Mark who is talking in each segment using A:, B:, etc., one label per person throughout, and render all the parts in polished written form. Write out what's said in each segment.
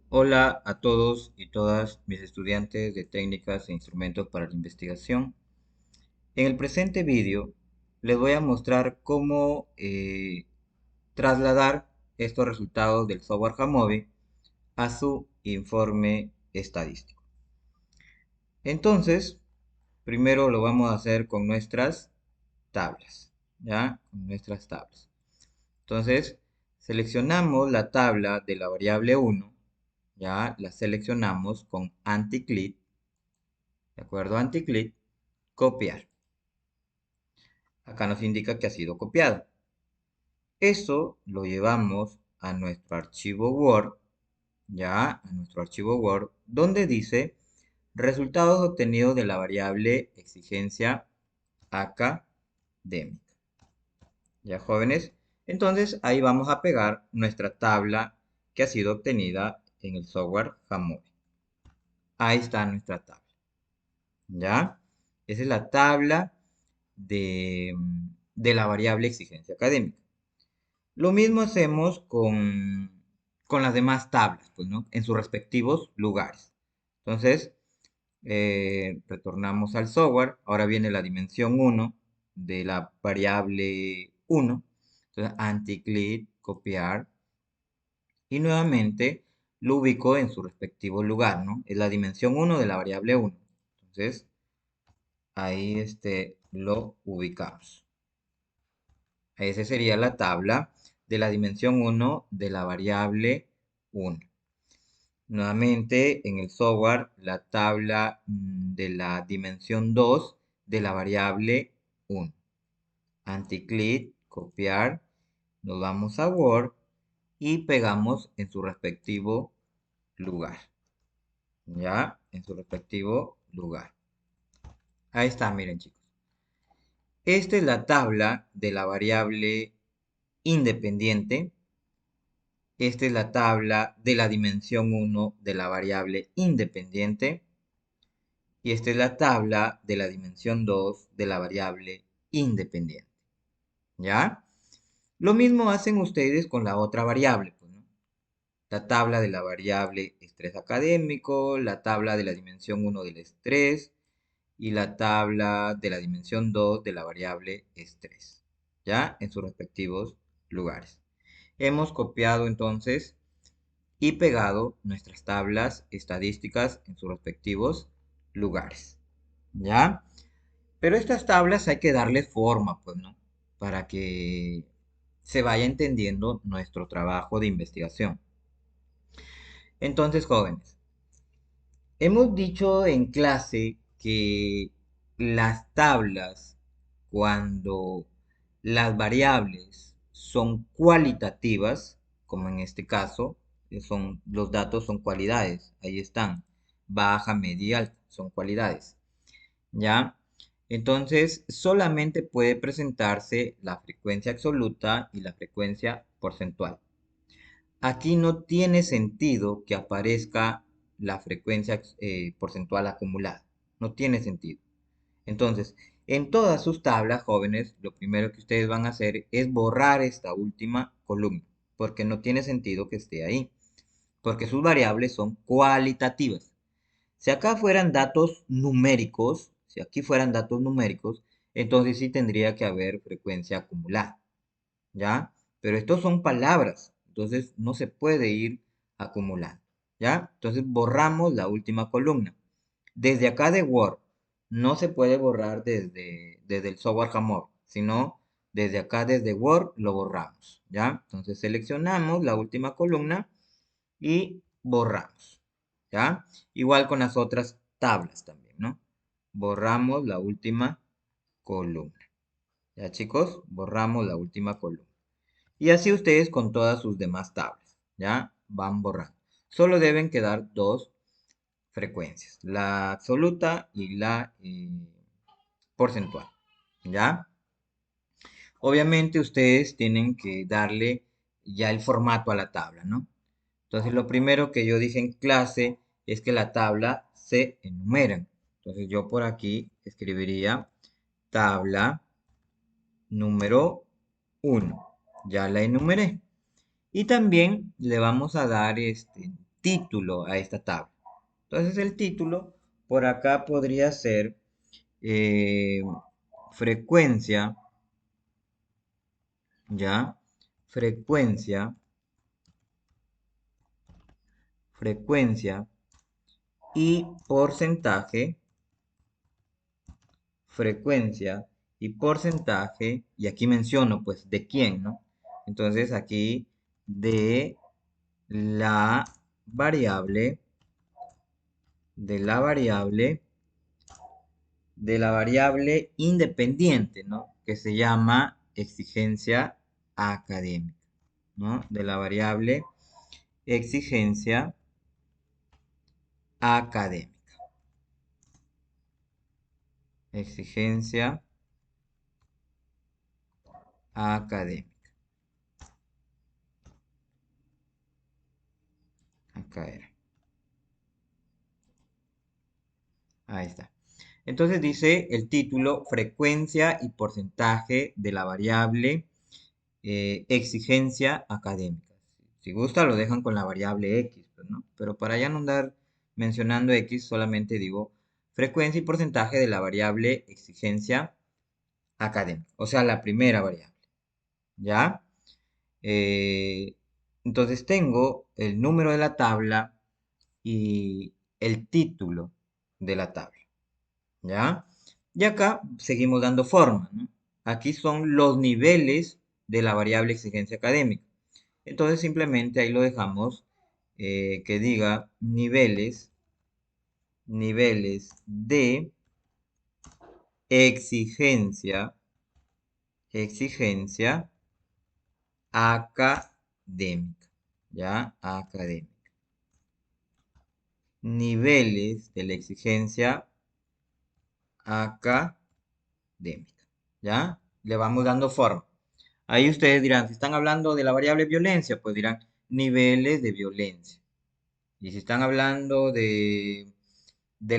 A: Hola a todos y todas mis estudiantes de técnicas e instrumentos para la investigación. En el presente vídeo les voy a mostrar cómo trasladar estos resultados del software Jamovi a su informe estadístico. Entonces, primero lo vamos a hacer con nuestras tablas, ¿ya? Con nuestras tablas. Entonces, seleccionamos la tabla de la variable 1, ya la seleccionamos con anti-click. ¿De acuerdo? Anticlick, copiar. Acá nos indica que ha sido copiado. Eso lo llevamos a nuestro archivo Word, ya, a nuestro archivo Word, donde dice resultados obtenidos de la variable exigencia académica. ¿Ya, jóvenes? Entonces ahí vamos a pegar nuestra tabla que ha sido obtenida en el software Jamovi. Ahí está nuestra tabla. ¿Ya? Esa es la tabla de la variable exigencia académica. Lo mismo hacemos con las demás tablas, pues, ¿no? En sus respectivos lugares. Entonces, retornamos al software. Ahora viene la dimensión 1 de la variable 1. Entonces, anti-click, copiar. Y nuevamente lo ubico en su respectivo lugar, ¿no? Es la dimensión 1 de la variable 1. Entonces, ahí lo ubicamos. Esa sería la tabla de la dimensión 1 de la variable 1. Nuevamente en el software la tabla de la dimensión 2 de la variable 1. Anticlick, copiar, nos vamos a Word y pegamos en su respectivo lugar. ¿Ya? En su respectivo lugar. Ahí está, miren chicos. Esta es la tabla de la variable independiente. Esta es la tabla de la dimensión 1 de la variable independiente. Y esta es la tabla de la dimensión 2 de la variable independiente. ¿Ya? Lo mismo hacen ustedes con la otra variable, pues, ¿no? La tabla de la variable estrés académico, la tabla de la dimensión 1 del estrés y la tabla de la dimensión 2 de la variable estrés. ¿Ya? En sus respectivos lugares. Hemos copiado entonces y pegado nuestras tablas estadísticas en sus respectivos lugares. ¿Ya? Pero estas tablas hay que darle forma, pues, ¿no? Para que se vaya entendiendo nuestro trabajo de investigación. Entonces, jóvenes, hemos dicho en clase que las tablas, cuando las variables son cualitativas, como en este caso, los datos son cualidades, ahí están, baja, media y alta, son cualidades, ¿ya? Entonces, solamente puede presentarse la frecuencia absoluta y la frecuencia porcentual. Aquí no tiene sentido que aparezca la frecuencia porcentual acumulada. No tiene sentido. Entonces, en todas sus tablas, jóvenes, lo primero que ustedes van a hacer es borrar esta última columna, porque no tiene sentido que esté ahí, porque sus variables son cualitativas. Si acá fueran datos numéricos, si aquí fueran datos numéricos, entonces sí tendría que haber frecuencia acumulada. ¿Ya? Pero estos son palabras, entonces no se puede ir acumulando, ¿ya? Entonces borramos la última columna. Desde acá de Word, no se puede borrar desde el software Jamovi, sino desde acá, desde Word, lo borramos, ¿ya? Entonces seleccionamos la última columna y borramos, ¿ya? Igual con las otras tablas también, ¿no? Borramos la última columna. ¿Ya, chicos? Borramos la última columna. Y así ustedes con todas sus demás tablas, ¿ya? Van borrando. Solo deben quedar dos frecuencias, la absoluta y la porcentual, ¿ya? Obviamente ustedes tienen que darle ya el formato a la tabla, ¿no? Entonces lo primero que yo dije en clase es que la tabla se enumera. Entonces yo por aquí escribiría tabla número 1. Ya la enumeré. Y también le vamos a dar título a esta tabla. Entonces el título por acá podría ser eh, frecuencia, ¿ya? Frecuencia, frecuencia y porcentaje, frecuencia y porcentaje, y aquí menciono pues de quién, ¿no? Entonces aquí de la variable, de la variable, de la variable independiente, ¿no? Que se llama exigencia académica, ¿no? De la variable exigencia académica. Exigencia académica. Acá era. Ahí está. Entonces dice el título, frecuencia y porcentaje de la variable exigencia académica. Si gusta lo dejan con la variable X, pues, ¿no? Pero para ya no andar mencionando X, solamente digo frecuencia y porcentaje de la variable exigencia académica. O sea, la primera variable. ¿Ya? Eh, entonces tengo el número de la tabla y el título de la tabla. ¿Ya? Y acá seguimos dando forma, ¿no? Aquí son los niveles de la variable exigencia académica. Entonces simplemente ahí lo dejamos que diga niveles, niveles de exigencia, exigencia académica, ¿ya? Académica. Niveles de la exigencia académica, ¿ya? Le vamos dando forma. Ahí ustedes dirán, si están hablando de la variable violencia, pues dirán niveles de violencia. Y si están hablando del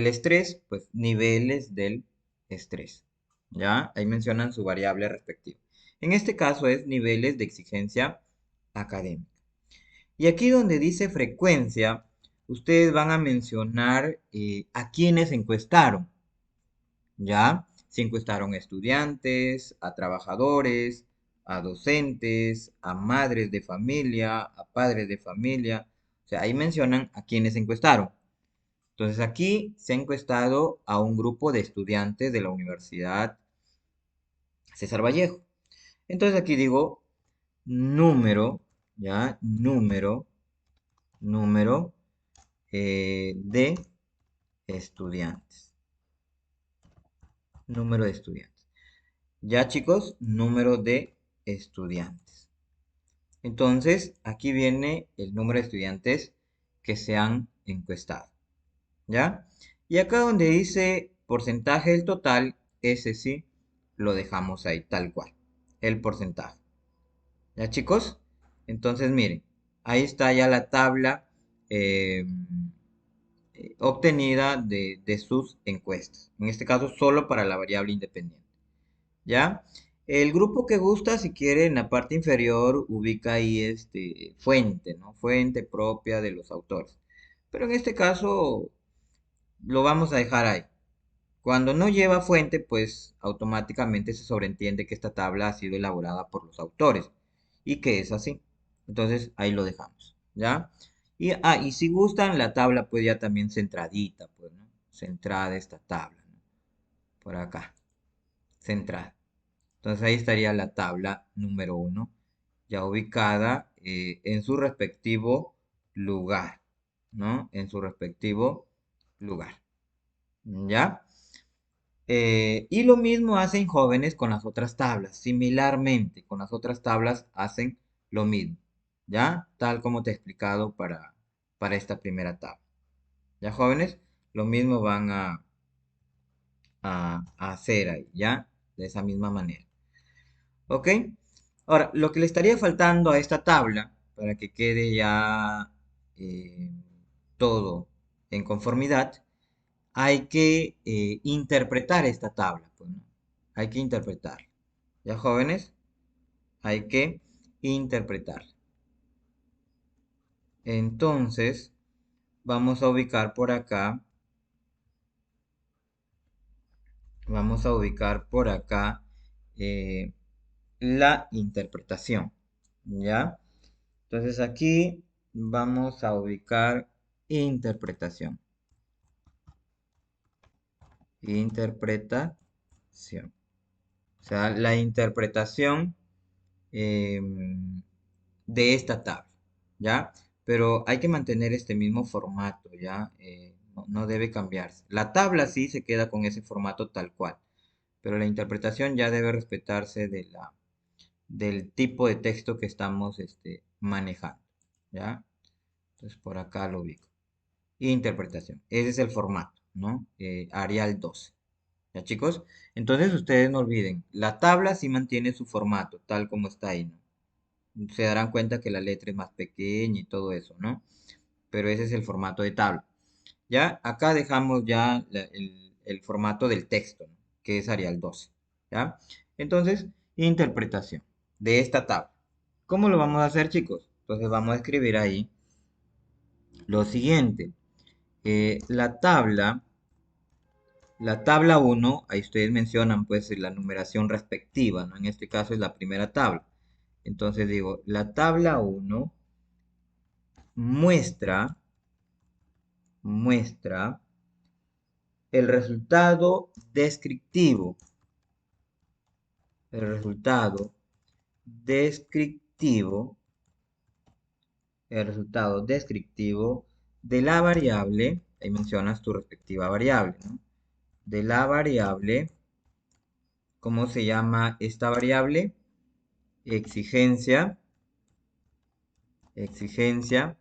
A: estrés, pues niveles del estrés. ¿Ya? Ahí mencionan su variable respectiva. En este caso es niveles de exigencia académica. Y aquí donde dice frecuencia, ustedes van a mencionar a quienes encuestaron. ¿Ya? Se encuestaron a estudiantes, a trabajadores, a docentes, a madres de familia, a padres de familia. O sea, ahí mencionan a quienes encuestaron. Entonces aquí se ha encuestado a un grupo de estudiantes de la Universidad César Vallejo. Entonces aquí digo número, ¿ya? Número de estudiantes. Número de estudiantes. Ya chicos, número de estudiantes. Entonces, aquí viene el número de estudiantes que se han encuestado. ¿Ya? Y acá donde dice porcentaje del total, ese sí lo dejamos ahí, tal cual. El porcentaje. ¿Ya chicos? Entonces, miren, ahí está ya la tabla eh, obtenida de sus encuestas. En este caso, solo para la variable independiente. ¿Ya? El grupo que gusta, si quiere, en la parte inferior ubica ahí fuente, ¿no? Fuente propia de los autores. Pero en este caso lo vamos a dejar ahí. Cuando no lleva fuente, pues automáticamente se sobreentiende que esta tabla ha sido elaborada por los autores y que es así. Entonces ahí lo dejamos, ¿ya? Y si gustan, la tabla pues ya también centradita, pues, ¿no? Centrada esta tabla, ¿no? Por acá, centrada. Entonces ahí estaría la tabla número 1, ya ubicada en su respectivo lugar, ¿no? En su respectivo lugar, ¿ya? Y lo mismo hacen jóvenes con las otras tablas, similarmente, con las otras tablas hacen lo mismo, ¿ya? Tal como te he explicado para esta primera tabla. ¿Ya jóvenes? Lo mismo van a hacer ahí, ¿ya? De esa misma manera. ¿Ok? Ahora, lo que le estaría faltando a esta tabla, para que quede ya eh, todo en conformidad, hay que interpretar esta tabla, pues, ¿no? Hay que interpretarla. ¿Ya, jóvenes? Hay que interpretarla. Entonces, vamos a ubicar por acá, vamos a ubicar por acá eh, la interpretación, ¿ya? Entonces aquí vamos a ubicar interpretación, interpretación. O sea, la interpretación de esta tabla, ¿ya? Pero hay que mantener este mismo formato, ¿ya? No debe cambiarse. La tabla sí se queda con ese formato tal cual, pero la interpretación ya debe respetarse del tipo de texto que estamos manejando, ¿ya? Entonces por acá lo ubico. Interpretación. Ese es el formato, ¿no? Arial 12. ¿Ya, chicos? Entonces ustedes no olviden, la tabla sí mantiene su formato, tal como está ahí, ¿no? Se darán cuenta que la letra es más pequeña y todo eso, ¿no? Pero ese es el formato de tabla. Ya, acá dejamos ya el formato del texto, ¿no? Que es Arial 12. ¿Ya? Entonces, interpretación de esta tabla. ¿Cómo lo vamos a hacer, chicos? Entonces vamos a escribir ahí lo siguiente. La tabla 1, ahí ustedes mencionan pues la numeración respectiva, ¿no? En este caso es la primera tabla. Entonces digo, la tabla 1 muestra el resultado descriptivo, el resultado descriptivo, el resultado descriptivo de la variable, ahí mencionas tu respectiva variable, ¿no? De la variable, ¿cómo se llama esta variable? Exigencia, exigencia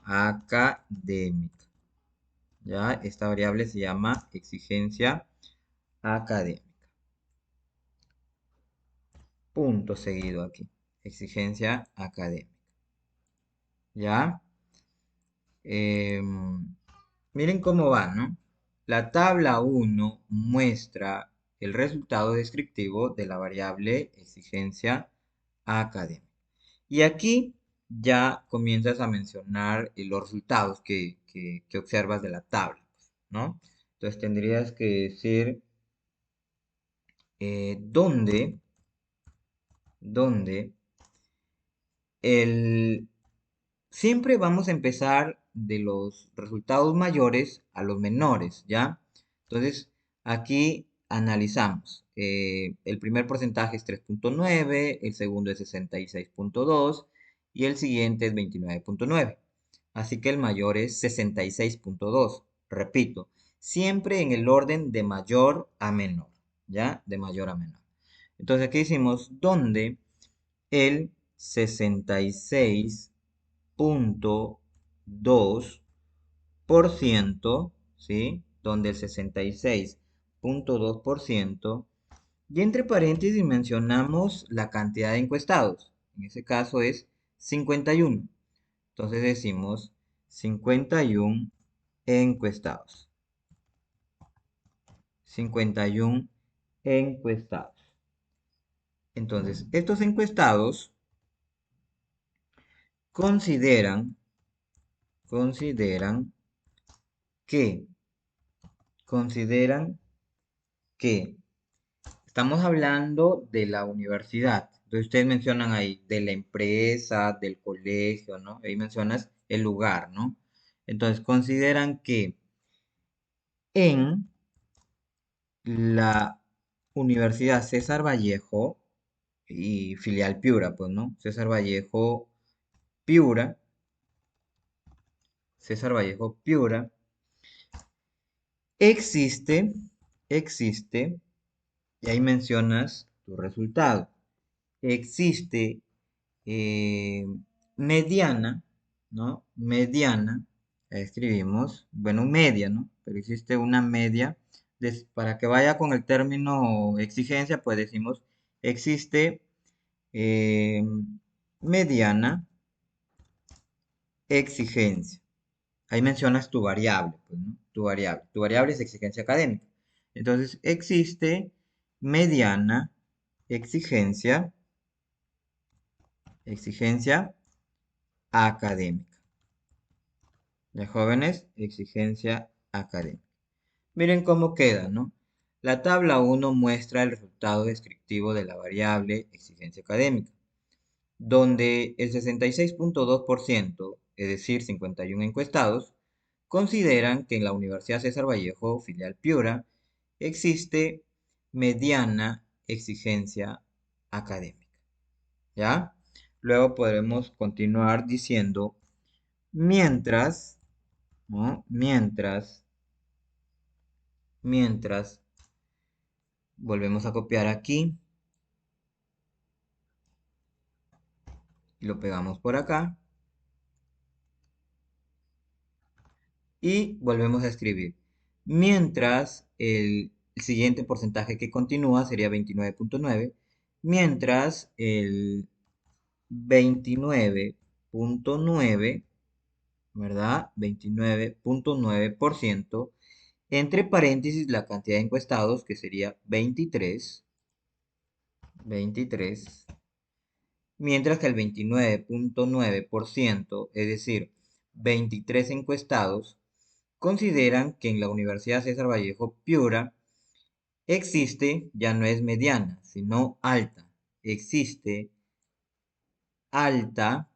A: académica. ¿Ya? Esta variable se llama exigencia académica. Punto seguido aquí. Exigencia académica. ¿Ya? Miren cómo va, ¿no? La tabla 1 muestra el resultado descriptivo de la variable exigencia académica. Y aquí ya comienzas a mencionar los resultados que observas de la tabla, ¿no? Entonces tendrías que decir dónde el... Siempre vamos a empezar de los resultados mayores a los menores, ¿ya? Entonces, aquí analizamos. El primer porcentaje es 3,9, el segundo es 66,2 y el siguiente es 29,9. Así que el mayor es 66,2. Repito, siempre en el orden de mayor a menor, ¿ya? De mayor a menor. Entonces, aquí hicimos donde el 66,2%, ¿sí? Donde el 66,2%, y entre paréntesis mencionamos la cantidad de encuestados. En ese caso es 51. Entonces decimos 51 encuestados. 51 encuestados. Entonces, estos encuestados consideran, consideran que, consideran que estamos hablando de la universidad. Entonces ustedes mencionan ahí de la empresa, del colegio, ¿no? Ahí mencionas el lugar, ¿no? Entonces consideran que en la Universidad César Vallejo y filial Piura, pues, ¿no? César Vallejo Piura, César Vallejo Piura, existe, existe, y ahí mencionas tu resultado. Existe eh, mediana, ¿no? Mediana, ahí escribimos, bueno, media, ¿no? Pero existe una media, para que vaya con el término exigencia, pues decimos, existe eh, mediana exigencia. Ahí mencionas tu variable, pues, ¿no? Tu variable es exigencia académica. Entonces, existe mediana exigencia, exigencia académica. De jóvenes, exigencia académica. Miren cómo queda, ¿no? La tabla 1 muestra el resultado descriptivo de la variable exigencia académica, donde el 66.2%, es decir, 51 encuestados, consideran que en la Universidad César Vallejo, filial Piura, existe mediana exigencia académica. ¿Ya? Luego podremos continuar diciendo, mientras, ¿no? Mientras, volvemos a copiar aquí y lo pegamos por acá y volvemos a escribir. Mientras el siguiente porcentaje que continúa sería 29.9, mientras el 29.9, ¿verdad? 29.9%, entre paréntesis la cantidad de encuestados, que sería 23, mientras que el 29.9%, es decir, 23 encuestados, consideran que en la Universidad César Vallejo Piura existe, ya no es mediana, sino alta. Existe alta,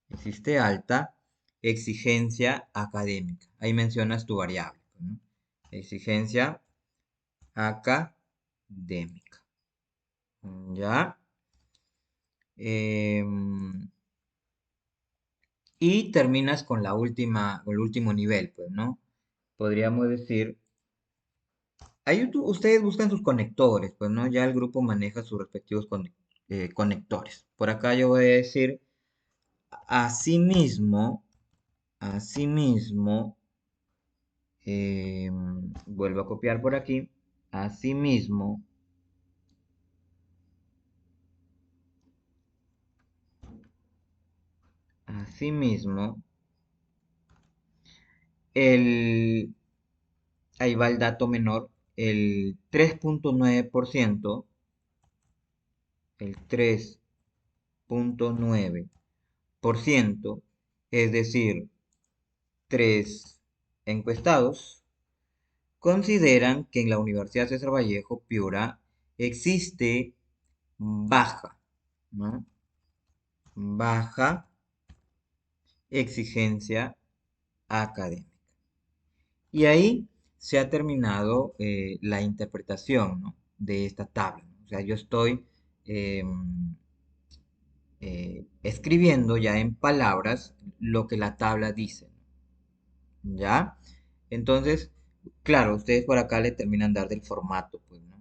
A: existe alta exigencia académica. Ahí mencionas tu variable, ¿no? Exigencia académica. ¿Ya? Y terminas con con el último nivel, pues, ¿no? Podríamos decir, ahí ustedes buscan sus conectores, pues, ¿no? Ya el grupo maneja sus respectivos conectores. Por acá yo voy a decir, asimismo, asimismo, vuelvo a copiar por aquí, asimismo, asimismo, el, ahí va el dato menor, el 3.9%, el 3.9%, es decir, 3 encuestados, consideran que en la Universidad César Vallejo, Piura, existe baja, ¿no? Baja exigencia académica. Y ahí se ha terminado la interpretación, ¿no? De esta tabla, ¿no? O sea, yo estoy escribiendo ya en palabras lo que la tabla dice, ¿ya? Entonces, claro, ustedes por acá le terminan dar del formato, pues, ¿no?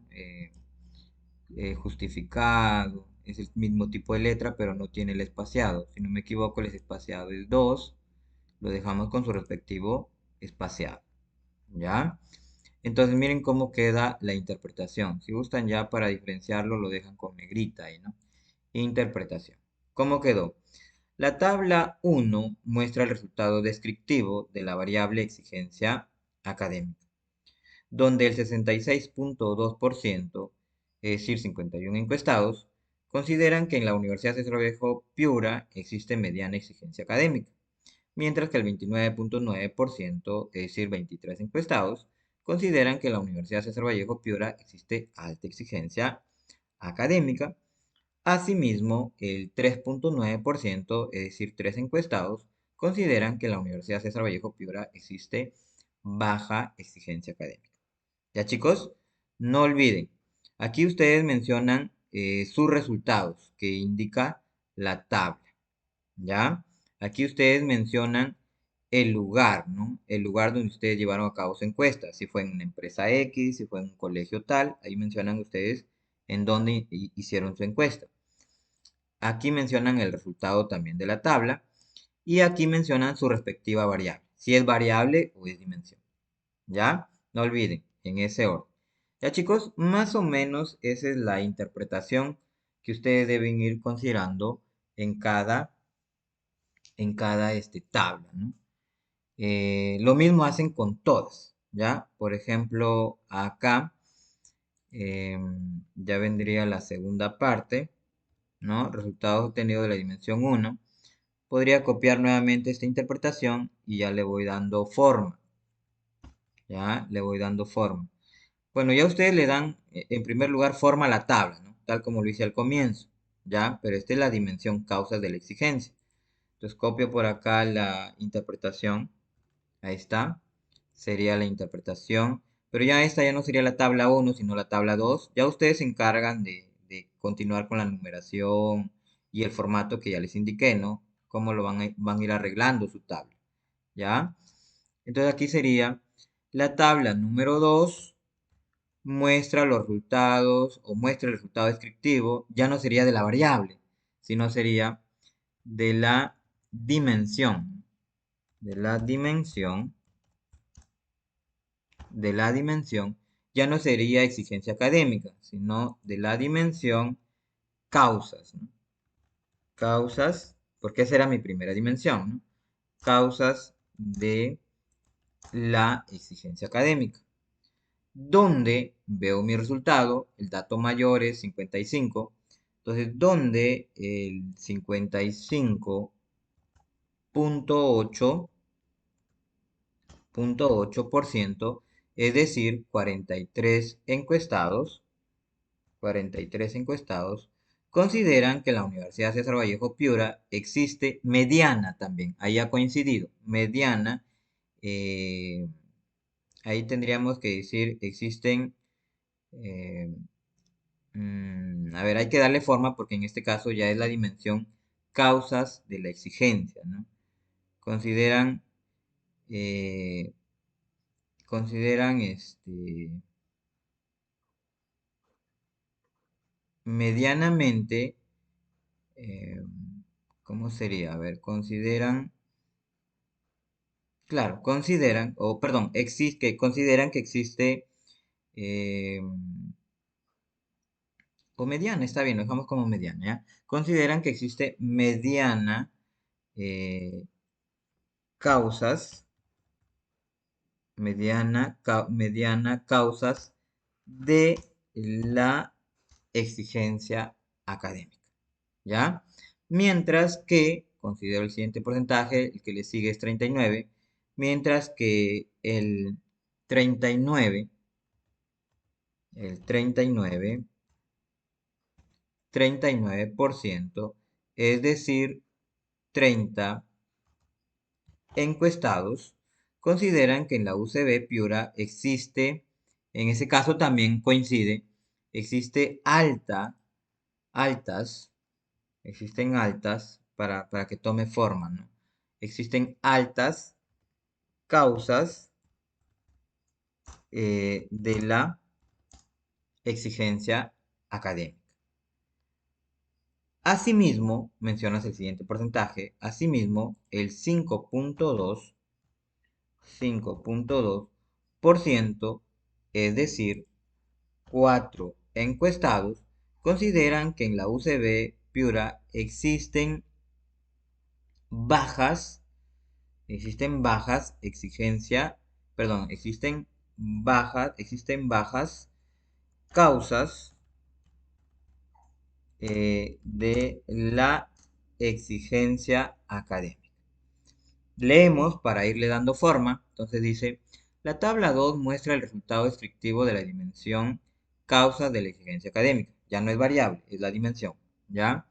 A: Justificado, es el mismo tipo de letra, pero no tiene el espaciado. Si no me equivoco, el espaciado es 2, lo dejamos con su respectivo espaciado, ¿ya? Entonces miren cómo queda la interpretación. Si gustan ya para diferenciarlo, lo dejan con negrita ahí, ¿no? Interpretación. ¿Cómo quedó? La tabla 1 muestra el resultado descriptivo de la variable exigencia académica, donde el 66.2%, es decir, 51 encuestados, consideran que en la Universidad César Vallejo Piura existe mediana exigencia académica, mientras que el 29.9%, es decir, 23 encuestados, consideran que en la Universidad César Vallejo Piura existe alta exigencia académica. Asimismo, el 3.9%, es decir, 3 encuestados, consideran que en la Universidad César Vallejo Piura existe baja exigencia académica. Ya chicos, no olviden, aquí ustedes mencionan sus resultados que indica la tabla, ¿ya? Aquí ustedes mencionan el lugar, ¿no? El lugar donde ustedes llevaron a cabo su encuesta, si fue en una empresa X, si fue en un colegio tal, ahí mencionan ustedes en dónde hicieron su encuesta. Aquí mencionan el resultado también de la tabla y aquí mencionan su respectiva variable, si es variable o es dimensión. ¿Ya? No olviden, en ese orden. Ya chicos, más o menos esa es la interpretación que ustedes deben ir considerando en cada tabla, ¿no? Lo mismo hacen con todas, ¿ya? Por ejemplo, acá ya vendría la segunda parte, ¿no? Resultados obtenidos de la dimensión 1. podría copiar nuevamente esta interpretación y ya le voy dando forma. Ya le voy dando forma. Bueno, ya ustedes le dan, en primer lugar, forma a la tabla, ¿no? Tal como lo hice al comienzo, ¿ya? Pero esta es la dimensión causas de la exigencia. Entonces copio por acá la interpretación. Ahí está. Sería la interpretación. Pero ya esta ya no sería la tabla 1, sino la tabla 2. Ya ustedes se encargan de continuar con la numeración y el formato que ya les indiqué, ¿no? Cómo lo van a ir arreglando su tabla, ¿ya? Entonces aquí sería la tabla número 2 muestra los resultados o muestra el resultado descriptivo, ya no sería de la variable, sino sería de la dimensión, de la dimensión, de la dimensión, ya no sería exigencia académica, sino de la dimensión causas, ¿no? Causas, porque esa era mi primera dimensión, ¿no? Causas de la exigencia académica. Donde veo mi resultado, el dato mayor es 55, entonces donde el 55.8%, es decir, 43 encuestados, consideran que la Universidad César Vallejo Piura existe mediana también, ahí ha coincidido, mediana, eh, ahí tendríamos que decir existen eh, a ver, hay que darle forma porque en este caso ya es la dimensión causas de la exigencia, ¿no? Consideran, eh, consideran medianamente, eh, ¿cómo sería? A ver, consideran, claro, consideran, o perdón, que consideran que existe, eh, o mediana, está bien, lo dejamos como mediana, ¿ya? Consideran que existe mediana eh, causas mediana causas de la exigencia académica, ¿ya? Mientras que, considero el siguiente porcentaje, el que le sigue es 39, mientras que treinta y nueve, el 39%, es decir, 30 encuestados consideran que en la UCB Piura existe, en ese caso también coincide, existe altas, existen altas, para que tome forma, ¿no? Existen altas causas de la exigencia académica. Asimismo, mencionas el siguiente porcentaje, asimismo, el 5.2%, es decir, 4 encuestados, consideran que en la UCB Piura bajas, existen bajas exigencia, perdón, existen bajas causas de la exigencia académica. Leemos para irle dando forma. Entonces dice, la tabla 2 muestra el resultado descriptivo de la dimensión causa de la exigencia académica. Ya no es variable, es la dimensión, ¿ya?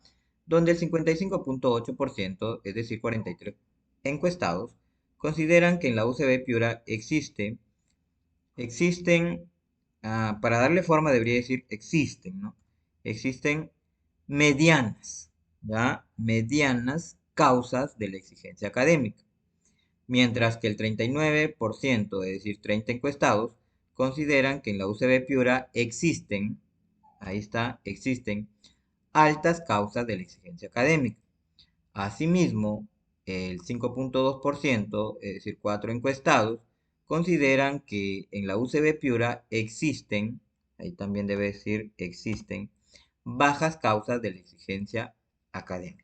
A: Donde el 55.8%, es decir, 43 encuestados, consideran que en la UCB Piura existen, para darle forma debería decir existen, ¿no? Existen medianas, ¿ya? Medianas causas de la exigencia académica, mientras que el 39%, es decir, 30 encuestados, consideran que en la UCB Piura existen, ahí está, existen altas causas de la exigencia académica. Asimismo, el 5.2%, es decir, 4 encuestados, consideran que en la UCB Piura existen, ahí también debe decir existen, bajas causas de la exigencia académica.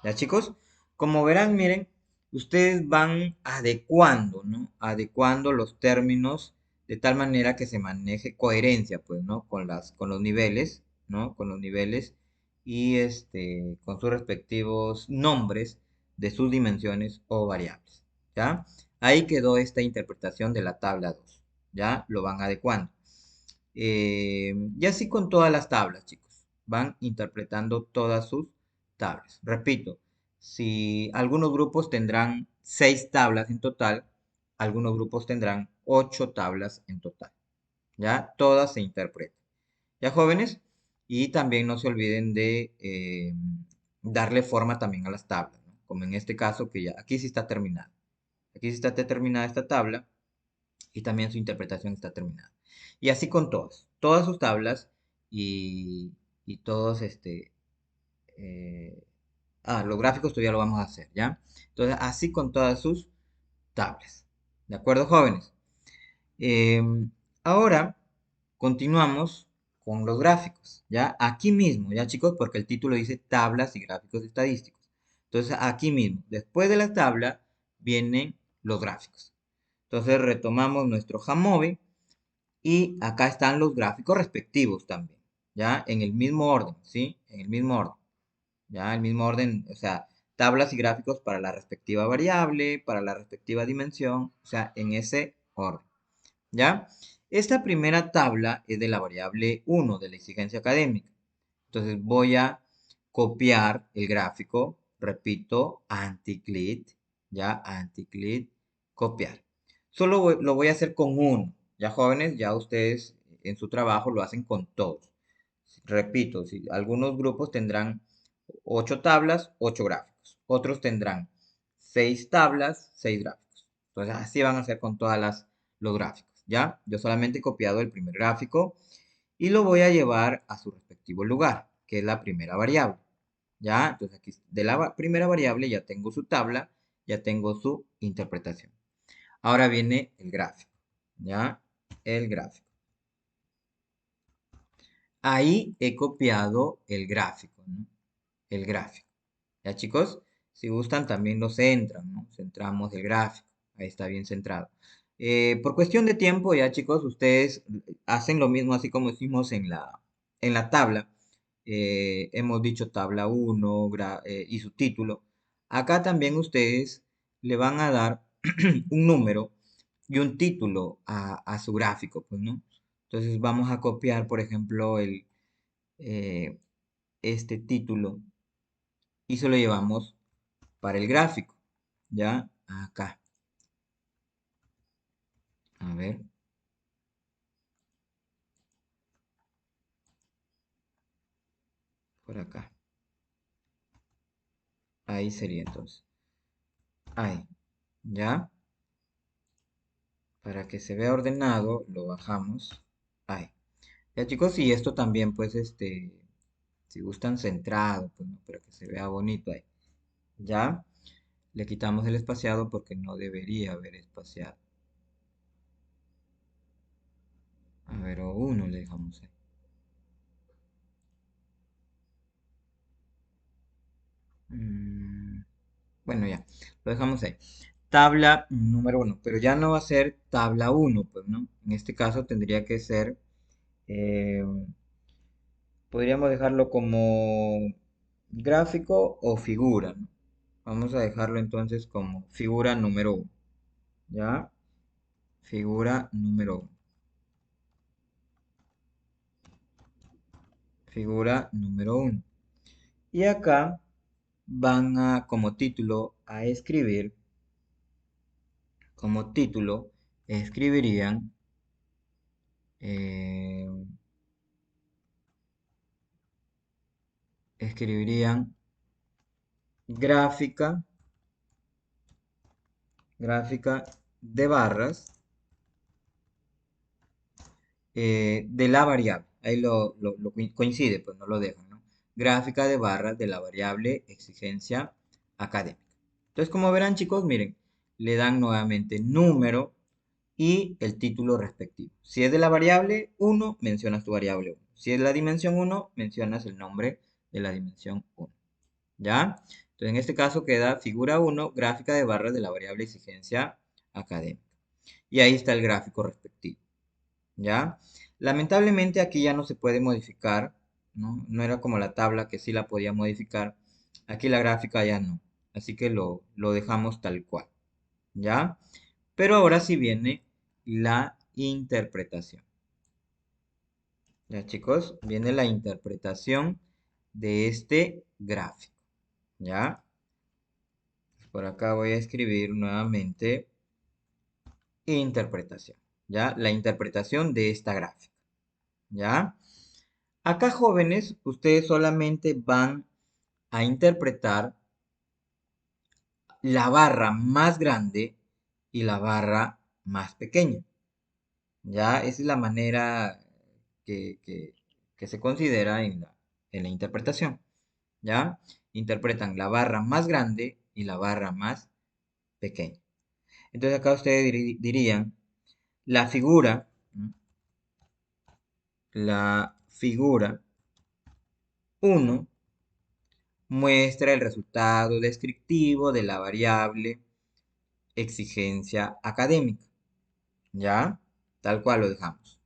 A: ¿Ya, chicos? Como verán, miren, ustedes van adecuando, ¿no? Adecuando los términos de tal manera que se maneje coherencia, pues, ¿no? Con los niveles, ¿no? Con los niveles y con sus respectivos nombres de sus dimensiones o variables. ¿Ya? Ahí quedó esta interpretación de la tabla 2. ¿Ya? Lo van adecuando. Y así con todas las tablas, chicos. Van interpretando todas sus tablas. Repito, si algunos grupos tendrán 6 tablas en total, algunos grupos tendrán 8 tablas en total. ¿Ya? Todas se interpretan. ¿Ya, jóvenes? Y también no se olviden de darle forma también a las tablas, ¿no? Como en este caso que ya, aquí sí está terminada. Aquí sí está terminada esta tabla y también su interpretación está terminada. Y así con todas sus tablas y, y todos eh, los gráficos todavía lo vamos a hacer, ¿ya? Entonces, así con todas sus tablas. ¿De acuerdo, jóvenes? Ahora continuamos con los gráficos, ¿ya? Aquí mismo, ¿ya, chicos? Porque el título dice tablas y gráficos estadísticos. Entonces, aquí mismo, después de la tabla, vienen los gráficos. Entonces, retomamos nuestro Jamovi y acá están los gráficos respectivos también, ¿ya? En el mismo orden, ¿sí? En el mismo orden, ¿ya? El mismo orden, o sea, tablas y gráficos para la respectiva variable, para la respectiva dimensión, o sea, en ese orden. ¿Ya? Esta primera tabla es de la variable 1 de la exigencia académica. Entonces voy a copiar el gráfico, repito, anticlit, ¿ya? Anticlit, copiar. Solo lo voy a hacer con uno. Ya jóvenes, ya ustedes en su trabajo lo hacen con todos. Repito, si algunos grupos tendrán 8 tablas, 8 gráficos. Otros tendrán 6 tablas, 6 gráficos. Entonces así van a hacer con los gráficos. ¿Ya? Yo solamente he copiado el primer gráfico y lo voy a llevar a su respectivo lugar, que es la primera variable. ¿Ya? Entonces aquí de la primera variable ya tengo su tabla, ya tengo su interpretación. Ahora viene el gráfico. ¿Ya? El gráfico. Ahí he copiado el gráfico, ¿no? El gráfico. ¿Ya, chicos? Si gustan también lo centran, ¿no? Centramos el gráfico. Ahí está bien centrado. Por cuestión de tiempo, ya chicos, ustedes hacen lo mismo así como hicimos en la tabla. Hemos dicho tabla 1 y su título. Acá también ustedes le van a dar un número y un título a su gráfico, pues, ¿no? Entonces vamos a copiar, por ejemplo, eh, este título y se lo llevamos para el gráfico, ¿ya? Acá. A ver, por acá. Ahí sería entonces. Ahí, ¿ya? Para que se vea ordenado, lo bajamos. Ahí. Ya chicos, y esto también, pues, si gustan centrado, pues, ¿no? Para que se vea bonito ahí. ¿Ya? Le quitamos el espaciado porque no debería haber espaciado. A ver, o uno le dejamos ahí. Mm, bueno, ya, lo dejamos ahí. Tabla número uno, pero ya no va a ser tabla uno, pues, ¿no? En este caso tendría que ser, eh, podríamos dejarlo como gráfico o figura, ¿no? Vamos a dejarlo entonces como figura número uno, ¿ya? Figura número uno. Figura número uno. Y acá van a, como título, a escribir, como título, escribirían eh, escribirían gráfica, gráfica de barras de la variable. Ahí lo coincide, pues no lo dejan, ¿no? Gráfica de barras de la variable exigencia académica. Entonces, como verán, chicos, miren, le dan nuevamente número y el título respectivo. Si es de la variable 1, mencionas tu variable 1. Si es la dimensión 1, mencionas el nombre de la dimensión 1. ¿Ya? Entonces, en este caso queda figura 1, gráfica de barras de la variable exigencia académica. Y ahí está el gráfico respectivo. ¿Ya? Lamentablemente aquí ya no se puede modificar, ¿no? No era como la tabla que sí la podía modificar. Aquí la gráfica ya no. así que lo dejamos tal cual, ¿ya? Pero ahora sí viene la interpretación. Ya chicos, viene la interpretación de este gráfico, ¿ya? Por acá voy a escribir nuevamente interpretación, ¿ya? La interpretación de esta gráfica, ¿ya? Acá, jóvenes, ustedes solamente van a interpretar la barra más grande y la barra más pequeña, ¿ya? Esa es la manera que, que- que se considera en la interpretación, ¿ya? Interpretan la barra más grande y la barra más pequeña. Entonces acá ustedes dirían, la figura, ¿no? La figura uno muestra el resultado descriptivo de la variable exigencia académica, ¿ya? Tal cual lo dejamos.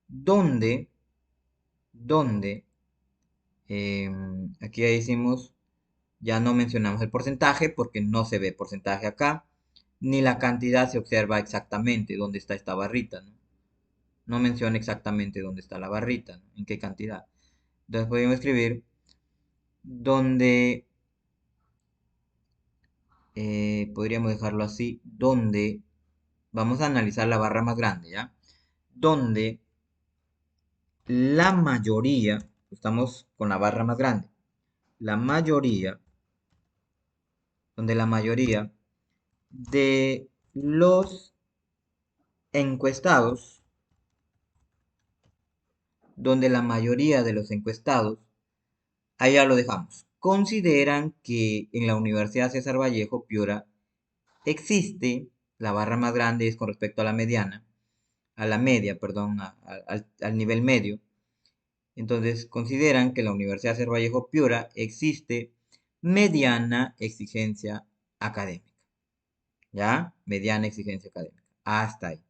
A: Donde, donde, aquí ya decimos, ya no mencionamos el porcentaje porque no se ve porcentaje acá, ni la cantidad se observa exactamente dónde está esta barrita, ¿no? No menciona exactamente dónde está la barrita, ¿no? En qué cantidad. Entonces podemos escribir donde, podríamos dejarlo así, donde, vamos a analizar la barra más grande, ¿ya? Donde la mayoría, estamos con la barra más grande, la mayoría, donde la mayoría de los encuestados, donde la mayoría de los encuestados, allá lo dejamos, consideran que en la Universidad César Vallejo, Piura, existe, la barra más grande es con respecto a la mediana, a la media, perdón, al nivel medio. Entonces consideran que la Universidad César Vallejo Piura existe mediana exigencia académica. ¿Ya? Mediana exigencia académica. Hasta ahí.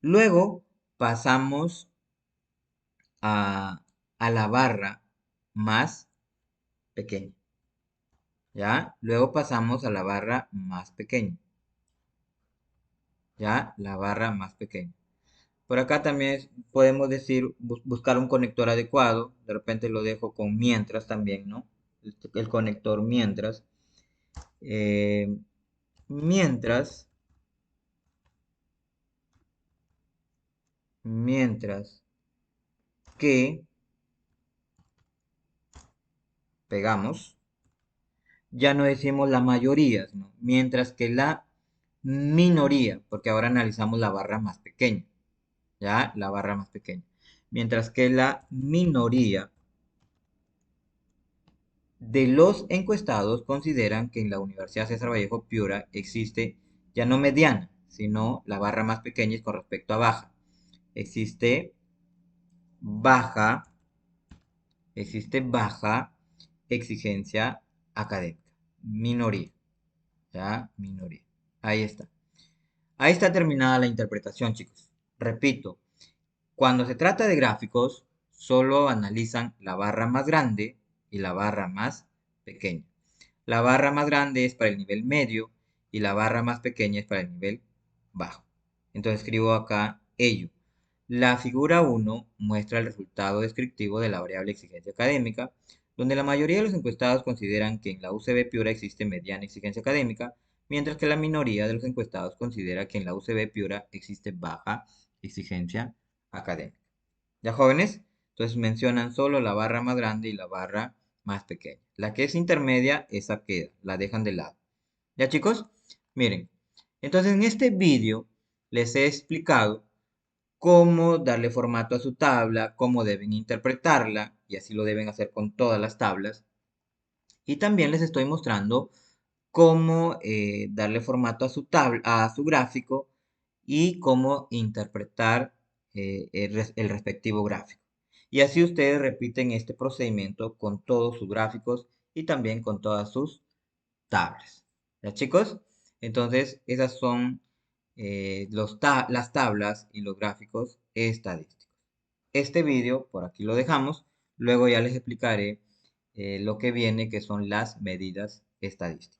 A: Luego pasamos a la barra más pequeña. ¿Ya? Luego pasamos a la barra más pequeña. ¿Ya? La barra más pequeña. Por acá también podemos decir, buscar un conector adecuado. De repente lo dejo con mientras también, ¿no? El conector mientras. Eh, mientras, mientras que pegamos, ya no decimos la mayoría, ¿no? Mientras que la minoría, porque ahora analizamos la barra más pequeña, ¿ya? La barra más pequeña. Mientras que la minoría de los encuestados consideran que en la Universidad César Vallejo Piura existe ya no mediana, sino la barra más pequeña es con respecto a baja. Existe baja, existe baja exigencia académica, minoría, ¿ya? Minoría. Ahí está. Ahí está terminada la interpretación, chicos. Repito, cuando se trata de gráficos, solo analizan la barra más grande y la barra más pequeña. La barra más grande es para el nivel medio y la barra más pequeña es para el nivel bajo. Entonces escribo acá ello. La figura 1 muestra el resultado descriptivo de la variable exigencia académica, donde la mayoría de los encuestados consideran que en la UCB Piura existe mediana exigencia académica, mientras que la minoría de los encuestados considera que en la UCB Piura existe baja exigencia académica. ¿Ya, jóvenes? Entonces mencionan solo la barra más grande y la barra más pequeña. La que es intermedia, esa queda, la dejan de lado. ¿Ya, chicos? Miren, entonces en este vídeo les he explicado cómo darle formato a su tabla, cómo deben interpretarla, y así lo deben hacer con todas las tablas. Y también les estoy mostrando cómo darle formato a su tabla, a su gráfico y cómo interpretar el respectivo gráfico. Y así ustedes repiten este procedimiento con todos sus gráficos y también con todas sus tablas. ¿Ya, chicos? Entonces, esas son las tablas y los gráficos estadísticos. Este vídeo, por aquí lo dejamos. Luego ya les explicaré lo que viene, que son las medidas estadística.